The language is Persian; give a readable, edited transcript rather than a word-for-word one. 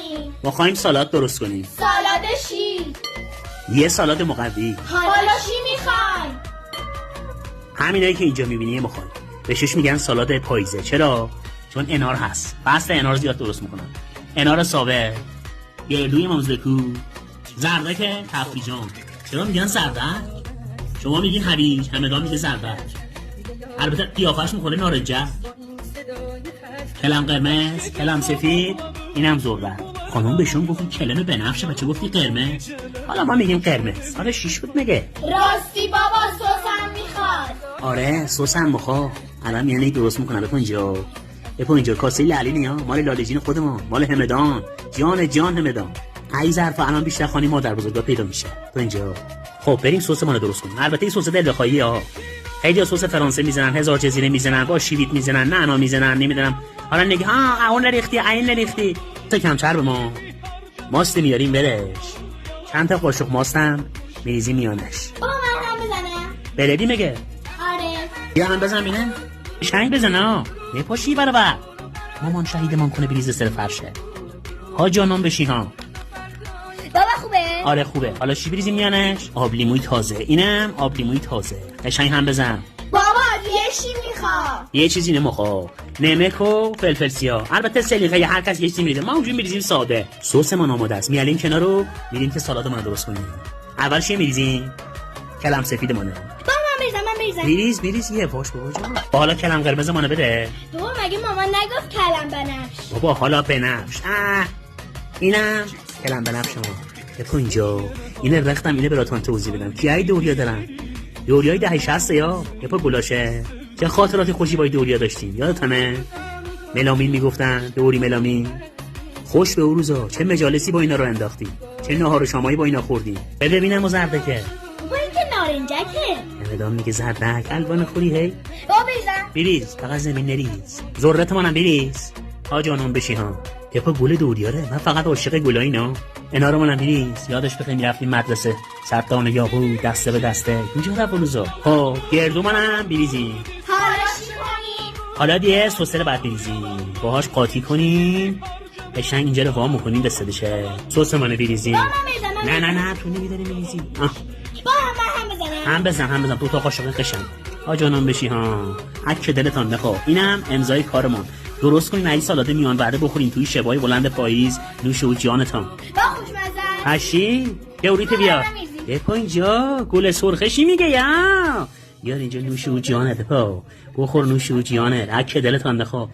میکنی؟ ما خواهیم سالاد درست کنیم. سالاد شیر. یه سالاد مقوی. حالا چی میخوای؟ همینایی که اینجا میبینی میخوای. بهش میگن سالاد پاییزه. چرا؟ چون انار هست. فصل انار زیاد درست میکنن. انار ساوه، گردوی ممزکو، زردک تفریجان. چرا میگن زردک؟ شما میگین هویج، همدان میگه زردک. البته قیافش میخوره نارنجک. کلم قرمز، کلم سفید، اینم ذره. خانم بهشون گفتی کلم بنفشه، بچه گفتی قرمز. حالا ما میگیم قرمز. حالا شیش بود میگه. راستی بابا سسم میخواد. آره سسم بخوا. الان یعنی درست میکنم. بکن اینجا، بکن اینجا. کاسه لعلی ها مال لالجین خودمون، مال همدان، جان همدان. ای ظرفا الان بیشتر خانی مادر بزرگا پیدا میشه. تو اینجا خب بریم سس ما رو درست کنیم. البته این سس دل بخوایی ها. خیلی سس فرانسه میزنن، هزار جزیره میزنن، با شیویت میزنن، نعنا میزنن، نمیدونم. حالا نگی ها اون نریختی، این نریختی. تو کمتر به ما ماست میاریم برش. چند تا قاشق ماستم میریزی میانش. بابا من هم بزنم. بلدی میگه. آره. بیا هم بزن بینه. شنگ بزن ها. نپاشی برابر. مامان شهیدمان کنه بریز سر فرشه. ها جانم بشی ها. بابا خوبه؟ آره خوبه. حالا چی بریزیم میانش؟ آب لیموی تازه. اینم آب لیموی تازه. قشنگ هم بزن. بابا یه چی میخوام؟ یه چیزی نمیخوام. نمک و فلفل سیاه. البته سلیقه هر کس یه چیزی میریزه. ما اونجوری میریزیم ساده. سسمون آماده است. میالیم کنار رو میریم که سالادمون رو درست کنیم. اول چی میریزیم؟ کلم سفیدمونه. بابا من بریزم. بریز یه واش بابا جان. حالا کلم قرمزمونه بده. بابا مگه مامان نگفت کلم بنفش؟ بابا حالا بنفش. اینم کلم بنفش ما. بکن اینجا. اینه رختم اینه براتون توضیح بدم. کیای دوریا دارن؟ دوریای دهه 60 یا یه پا گلاشه. چه خاطرات خوشی با دوریا داشتیم. یادتونه؟ ملامین میگفتن، دوری ملامین. خوش به روزا. چه مجالسی با اینا رو انداختیم. چه ناهار و شامایی با اینا خوردیم. ببینم و زردکه. بابا این که نارنجکه. نمیدونم میگه زردک الوان خوری هی. بابا بریزم. بریز فقط زمین نریز. ذرت منم بریز. ها جانم بشی ها. یپا گل دوریاره. من فقط عاشق گلایینا. اینا رو منم بریز. یادش بخیر میرفتیم مدرسه. سرطان یاقوت دسته به دسته. اینجا رو روزا. ها گردو منم بریزیم. حالا چی کنیم؟ حالا دیگه سسر بعد بریزیم. باهاش قاطی کنیم. قشنگ اینجا رو وا می‌کنیم بسته بشه. سس منو بریزیم. بابا من بریزم. نه تو نمی‌داری بریزی. بابا من هم بزنم. هم بزن دو تا قاشق قشنگ. ها جانم بشی ها. هک دلتان بخواه. اینم امضای کارمون. درست کنین این سالاد میان بعد بخورین توی شبای بلند پاییز. نوش و جانتان. با خوشمزه. هشی یوریت بیار. بپا اینجا گل سرخشی میگه یا بیار اینجا نوش و جانت. بخور نوش و جانت. هک دلتان بخواه.